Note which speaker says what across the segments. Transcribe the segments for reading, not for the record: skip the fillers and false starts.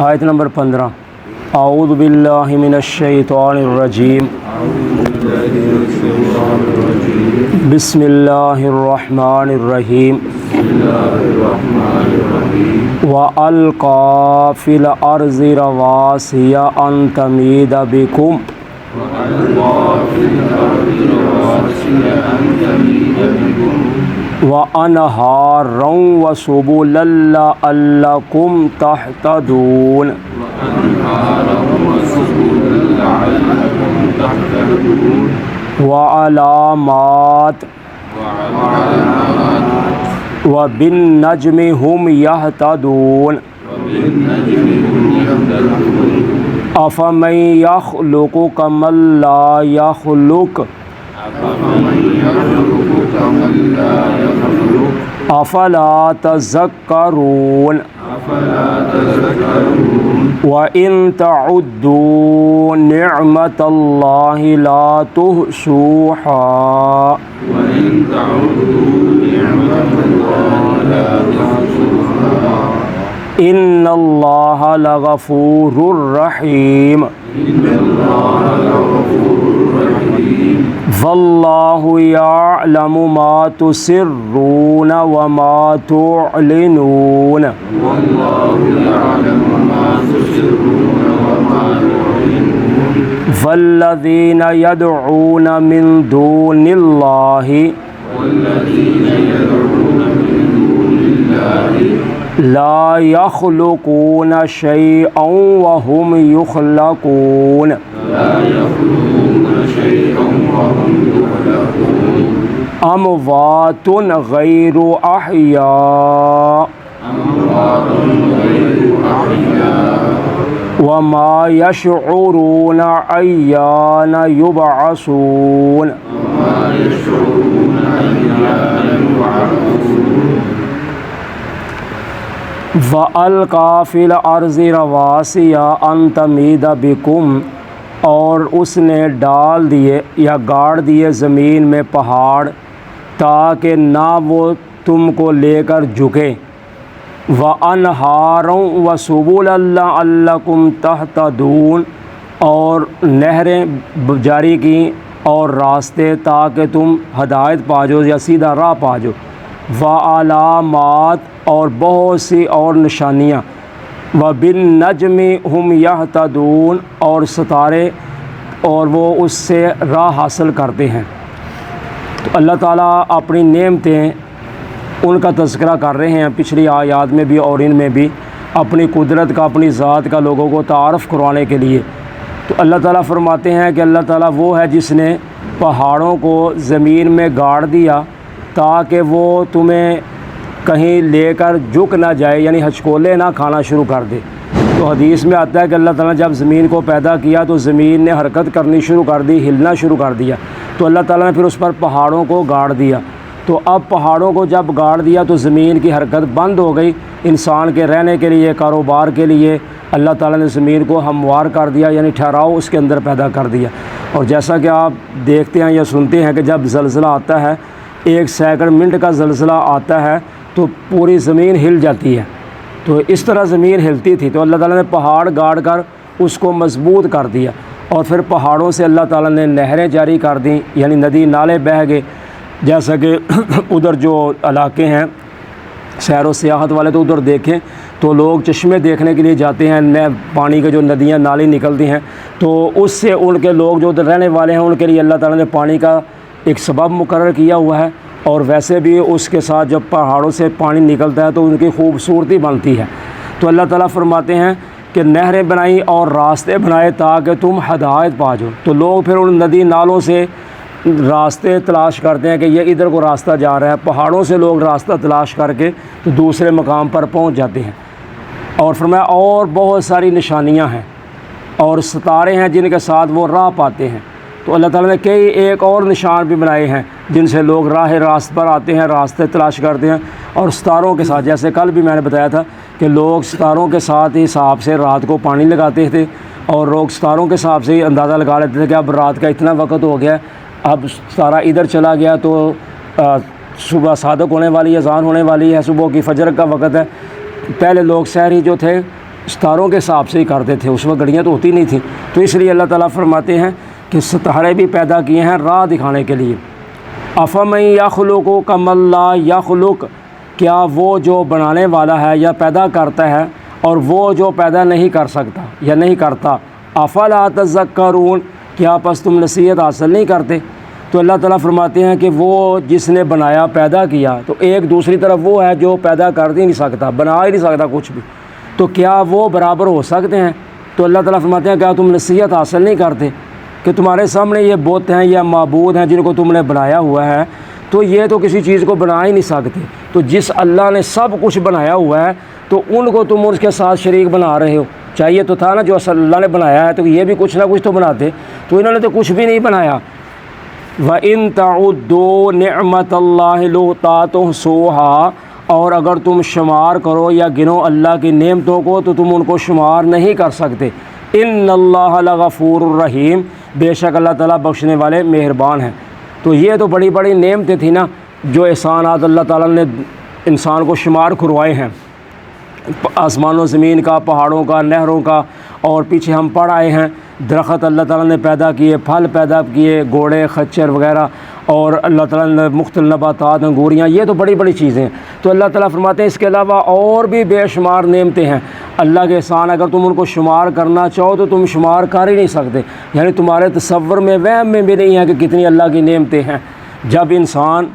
Speaker 1: آیت نمبر 15 اعوذ باللہ من الشیطان الرجیم بسم اللہ الرحمن الرحیم وَأَلْقَى فِي الْأَرْضِ رَوَاسِيَ أَن تَمِيدَ بِكُمْ وَأَنْهَارًا وَسُبُلًا لَعَلَّكُمْ تَهْتَدُونَ وَعَلَامَاتٍ وَبِالنَّجْمِ هُمْ يَهْتَدُونَ أَفَمَن يَخْلُقُ كَمَن لَّا يَخْلُقُ أَفَلَا تَذَكَّرُونَ وَإِن تَعُدُّوا نِعْمَةَ اللَّهِ لَا تُحْصُوهَا إِنَّ اللَّهَ لَغَفُورٌ رَحِيمٌ وَاللَّهُ يَعْلَمُ مَا تُسِرُّونَ وَمَا تُعْلِنُونَ وَالَّذِينَ يَدْعُونَ مِن دُونِ اللَّهِ لا يخلقون شيئا وهم يخلقون أموات غير أحياء وما يشعرون أيان يبعثون وَأَلْقَى فِي الْأَرْضِ رَوَاسِيَ أَن تَمِيدَ بِكُمْ اور اس نے ڈال دیے یا گاڑ دیے زمین میں پہاڑ تاکہ نہ وہ تم کو لے کر جھکے وَأَنْهَارًا وَسُبُلًا لَعَلَّكُمْ تَهْتَدُونَ اور نہریں جاری کی اور راستے تاکہ تم ہدایت پا جاؤ یا سیدھا راہ پا جاؤ وَعَلَامَاتٍ اور بہت سی اور نشانیاں وَبِالنَّجْمِ هُمْ يَهْتَدُونَ اور ستارے اور وہ اس سے راہ حاصل کرتے ہیں۔ تو اللہ تعالیٰ اپنی نعمتیں ان کا تذکرہ کر رہے ہیں پچھلی آیات میں بھی اور ان میں بھی اپنی قدرت کا اپنی ذات کا لوگوں کو تعارف کروانے کے لیے۔ تو اللہ تعالیٰ فرماتے ہیں کہ اللہ تعالیٰ وہ ہے جس نے پہاڑوں کو زمین میں گاڑ دیا تاکہ وہ تمہیں کہیں لے کر جھک نہ جائے، یعنی ہچکولے نہ کھانا شروع کر دے۔ تو حدیث میں آتا ہے کہ اللہ تعالیٰ نے جب زمین کو پیدا کیا تو زمین نے حرکت کرنی شروع کر دی، ہلنا شروع کر دیا، تو اللہ تعالیٰ نے پھر اس پر پہاڑوں کو گاڑ دیا۔ تو اب پہاڑوں کو جب گاڑ دیا تو زمین کی حرکت بند ہو گئی، انسان کے رہنے کے لیے، کاروبار کے لیے اللہ تعالیٰ نے زمین کو ہموار کر دیا، یعنی ٹھہراؤ اس کے اندر پیدا کر دیا۔ اور جیسا کہ آپ دیکھتے ہیں یا سنتے ہیں کہ جب زلزلہ آتا ہے، 1 سیکنڈ منٹ کا زلزلہ آتا ہے تو پوری زمین ہل جاتی ہے، تو اس طرح زمین ہلتی تھی۔ تو اللہ تعالیٰ نے پہاڑ گاڑ کر اس کو مضبوط کر دیا، اور پھر پہاڑوں سے اللہ تعالیٰ نے نہریں جاری کر دیں، یعنی ندی نالے بہہ گئے۔ جیسا کہ ادھر جو علاقے ہیں سیر و سیاحت والے تو ادھر دیکھیں تو لوگ چشمے دیکھنے کے لیے جاتے ہیں، پانی کے جو ندیاں نالی نکلتی ہیں، تو اس سے ان کے لوگ جو ادھر رہنے والے ہیں ان کے لیے اللہ تعالیٰ نے پانی کا ایک سبب مقرر کیا ہوا ہے، اور ویسے بھی اس کے ساتھ جب پہاڑوں سے پانی نکلتا ہے تو ان کی خوبصورتی بنتی ہے۔ تو اللہ تعالیٰ فرماتے ہیں کہ نہریں بنائیں اور راستے بنائے تاکہ تم ہدایت پا جاؤ۔ تو لوگ پھر ان ندی نالوں سے راستے تلاش کرتے ہیں کہ یہ ادھر کو راستہ جا رہا ہے، پہاڑوں سے لوگ راستہ تلاش کر کے تو دوسرے مقام پر پہنچ جاتے ہیں۔ اور فرمایا اور بہت ساری نشانیاں ہیں اور ستارے ہیں جن کے ساتھ وہ راہ پاتے ہیں۔ تو اللہ تعالیٰ نے کئی ایک اور نشان بھی بنائے ہیں جن سے لوگ راہ راست پر آتے ہیں، راستے تلاش کرتے ہیں۔ اور ستاروں کے ساتھ، جیسے کل بھی میں نے بتایا تھا کہ لوگ ستاروں کے ساتھ ہی حساب سے رات کو پانی لگاتے تھے، اور لوگ ستاروں کے حساب سے ہی اندازہ لگا لیتے تھے کہ اب رات کا اتنا وقت ہو گیا، اب ستارہ ادھر چلا گیا تو صبح صادق ہونے والی ہے، اذان ہونے والی ہے، صبح کی فجر کا وقت ہے۔ پہلے لوگ سحری جو تھے ستاروں کے حساب سے ہی کرتے تھے، اس وقت گھڑیاں تو ہوتی نہیں تھیں، تو اس لیے اللہ تعالیٰ فرماتے ہیں کہ ستارے بھی پیدا کیے ہیں راہ دکھانے کے لیے۔ افمن یخلق کمن لا یخلق، کیا وہ جو بنانے والا ہے یا پیدا کرتا ہے اور وہ جو پیدا نہیں کر سکتا یا نہیں کرتا، افلا تذکرون، کیا پس تم نصیحت حاصل نہیں کرتے؟ تو اللہ تعالیٰ فرماتے ہیں کہ وہ جس نے بنایا پیدا کیا، تو ایک دوسری طرف وہ ہے جو پیدا کر ہی نہیں سکتا، بنا ہی نہیں سکتا کچھ بھی، تو کیا وہ برابر ہو سکتے ہیں؟ تو اللہ تعالیٰ فرماتے ہیں کیا تم نصیحت حاصل نہیں کرتے کہ تمہارے سامنے یہ بت ہیں یا معبود ہیں جن کو تم نے بنایا ہوا ہے، تو یہ تو کسی چیز کو بنا ہی نہیں سکتے، تو جس اللہ نے سب کچھ بنایا ہوا ہے تو ان کو تم اس کے ساتھ شریک بنا رہے ہو۔ چاہیے تو تھا نا جو اللہ نے بنایا ہے تو یہ بھی کچھ نہ کچھ تو بناتے، تو انہوں نے تو کچھ بھی نہیں بنایا۔ وَإِن تَعُدُّوا نِعْمَةَ اللَّهِ لَا تُحْصُوهَا، اور اگر تم شمار کرو یا گنو اللہ کی نعمتوں کو تو تم ان کو شمار نہیں کر سکتے۔ ان اللہ لغفور الرحیم، بے شک اللہ تعالیٰ بخشنے والے مہربان ہیں۔ تو یہ تو بڑی بڑی نعمتیں تھیں نا جو احسانات اللہ تعالیٰ نے انسان کو شمار کروائے ہیں، آسمان و زمین کا، پہاڑوں کا، نہروں کا، اور پیچھے ہم پڑھ آئے ہیں درخت اللہ تعالیٰ نے پیدا کیے، پھل پیدا کیے، گھوڑے، خچر وغیرہ، اور اللہ تعالیٰ نے مختلف نباتات، انگوریاں، یہ تو بڑی بڑی چیزیں ہیں۔ تو اللہ تعالیٰ فرماتے ہیں اس کے علاوہ اور بھی بے شمار نعمتیں ہیں اللہ کے احسان، اگر تم ان کو شمار کرنا چاہو تو تم شمار کر ہی نہیں سکتے، یعنی تمہارے تصور میں، وہم میں بھی نہیں ہے کہ کتنی اللہ کی نعمتیں ہیں۔ جب انسان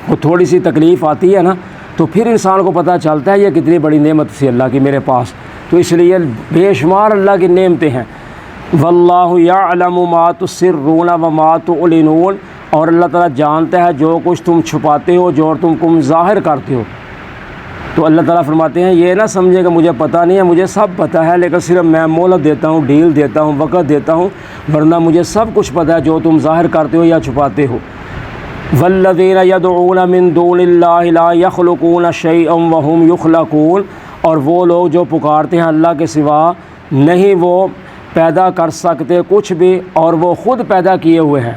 Speaker 1: کو تھوڑی سی تکلیف آتی ہے نا تو پھر انسان کو پتہ چلتا ہے یہ کتنی بڑی نعمت تھی اللہ کی میرے پاس، تو اس لیے بے شمار اللہ کی نعمتیں ہیں۔ واللہ یعلم ما تسرون وما تعلنون، اور اللہ تعالیٰ جانتا ہے جو کچھ تم چھپاتے ہو، جو تم ظاہر کرتے ہو۔ تو اللہ تعالیٰ فرماتے ہیں یہ نہ سمجھے کہ مجھے پتہ نہیں ہے، مجھے سب پتہ ہے، لیکن صرف میں مہلت دیتا ہوں، ڈھیل دیتا ہوں، وقت دیتا ہوں، ورنہ مجھے سب کچھ پتہ ہے جو تم ظاہر کرتے ہو یا چھپاتے ہو۔ والذین یدعون من دون اللہ لا یخلقون شیئا وہم یخلقون، اور وہ لوگ جو پکارتے ہیں اللہ کے سوا نہیں وہ پیدا کر سکتے کچھ بھی، اور وہ خود پیدا کیے ہوئے ہیں۔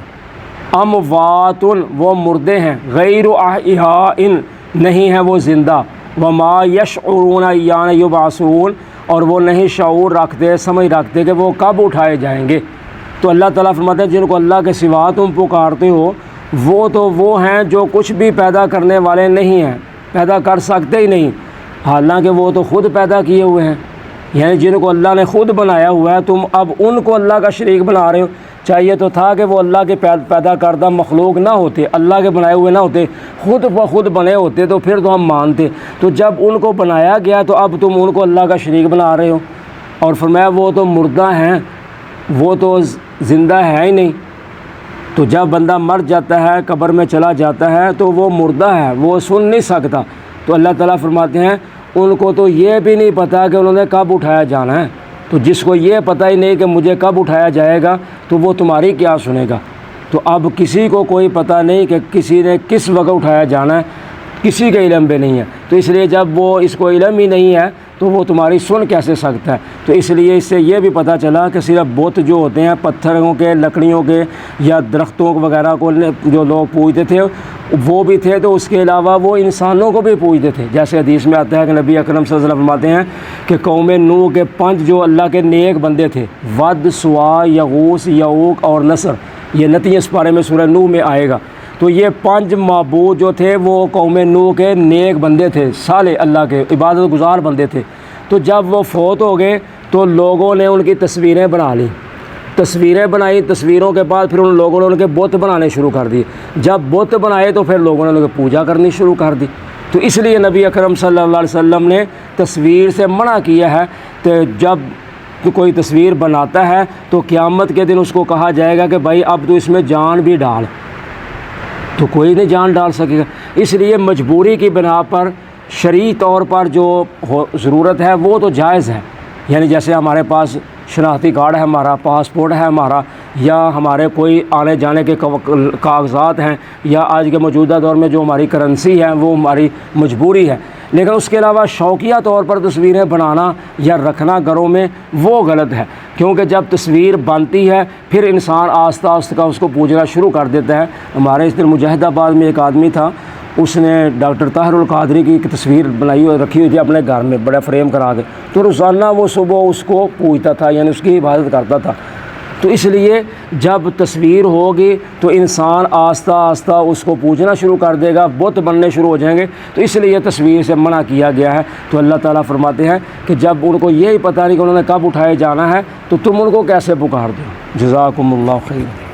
Speaker 1: اموات، وہ مردے ہیں، غیر احیاء، نہیں ہیں وہ زندہ، وما یشعرون ایان یبعثون، اور وہ نہیں شعور رکھتے، سمجھ رکھتے کہ وہ کب اٹھائے جائیں گے۔ تو اللہ تعالیٰ فرماتے ہیں جن کو اللہ کے سوا تم پکارتے ہو وہ تو وہ ہیں جو کچھ بھی پیدا کرنے والے نہیں ہیں، پیدا کر سکتے ہی نہیں، حالانکہ وہ تو خود پیدا کیے ہوئے ہیں، یعنی جن کو اللہ نے خود بنایا ہوا ہے تم اب ان کو اللہ کا شریک بنا رہے ہو۔ چاہیے تو تھا کہ وہ اللہ کے پیدا کردہ مخلوق نہ ہوتے، اللہ کے بنائے ہوئے نہ ہوتے، خود بخود بنے ہوتے تو پھر تو ہم مانتے، تو جب ان کو بنایا گیا تو اب تم ان کو اللہ کا شریک بنا رہے ہو۔ اور فرمایا وہ تو مردہ ہیں، وہ تو زندہ ہے ہی نہیں۔ تو جب بندہ مر جاتا ہے، قبر میں چلا جاتا ہے تو وہ مردہ ہے، وہ سن نہیں سکتا۔ تو اللہ تعالیٰ فرماتے ہیں ان کو تو یہ بھی نہیں پتہ کہ انہوں نے کب اٹھایا جانا ہے، تو جس کو یہ پتہ ہی نہیں کہ مجھے کب اٹھایا جائے گا تو وہ تمہاری کیا سنے گا۔ تو اب کسی کو کوئی پتہ نہیں کہ کسی نے کس وقت اٹھایا جانا ہے، کسی کا علم بھی نہیں ہے، تو اس لیے جب وہ اس کو علم ہی نہیں ہے تو وہ تمہاری سن کیسے سکتا ہے۔ تو اس لیے اس سے یہ بھی پتہ چلا کہ صرف بت جو ہوتے ہیں پتھروں کے، لکڑیوں کے یا درختوں وغیرہ کو جو لوگ پوجتے تھے وہ بھی تھے، تو اس کے علاوہ وہ انسانوں کو بھی پوجتے تھے۔ جیسے حدیث میں آتا ہے کہ نبی اکرم صلی اللہ علیہ وسلم فرماتے ہیں کہ قوم نوح کے 5 جو اللہ کے نیک بندے تھے، ود، سوا، یغوث، یعوق اور نصر، یہ 29 پارے میں سورہ نوح میں آئے گا۔ تو یہ 5 معبود جو تھے وہ قوم نوح کے نیک بندے تھے، صالح اللہ کے عبادت گزار بندے تھے۔ تو جب وہ فوت ہو گئے تو لوگوں نے ان کی تصویریں بنا لیں، تصویریں بنائی، تصویروں کے بعد پھر ان لوگوں نے ان کے بت بنانے شروع کر دیے۔ جب بت بنائے تو پھر لوگوں نے ان کی پوجا کرنی شروع کر دی۔ تو اس لیے نبی اکرم صلی اللہ علیہ وسلم نے تصویر سے منع کیا ہے کہ جب کوئی تصویر بناتا ہے تو قیامت کے دن اس کو کہا جائے گا کہ بھائی اب تو اس میں جان بھی ڈال، تو کوئی نہیں جان ڈال سکے گا۔ اس لیے مجبوری کی بنا پر شرعی طور پر جو ضرورت ہے وہ تو جائز ہے، یعنی جیسے ہمارے پاس شناختی کارڈ ہے ہمارا، پاسپورٹ ہے ہمارا، یا ہمارے کوئی آنے جانے کے کاغذات ہیں، یا آج کے موجودہ دور میں جو ہماری کرنسی ہے وہ ہماری مجبوری ہے، لیکن اس کے علاوہ شوقیہ طور پر تصویریں بنانا یا رکھنا گھروں میں وہ غلط ہے، کیونکہ جب تصویر بنتی ہے پھر انسان آہستہ آہستہ اس کو پوجنا شروع کر دیتا ہے۔ ہمارے اس دن مجاہد آباد میں ایک آدمی تھا، اس نے ڈاکٹر طاہر القادری کی ایک تصویر بنائی اور رکھی ہوئی تھی اپنے گھر میں بڑا فریم کرا کے، تو روزانہ وہ صبح اس کو پوجتا تھا، یعنی اس کی عبادت کرتا تھا۔ تو اس لیے جب تصویر ہوگی تو انسان آہستہ آہستہ اس کو پوجنا شروع کر دے گا، بت بننے شروع ہو جائیں گے، تو اس لیے تصویر سے منع کیا گیا ہے۔ تو اللہ تعالیٰ فرماتے ہیں کہ جب ان کو یہی پتہ نہیں کہ انہوں نے کب اٹھائے جانا ہے تو تم ان کو کیسے پکار دو۔ جزاکم اللہ خیر۔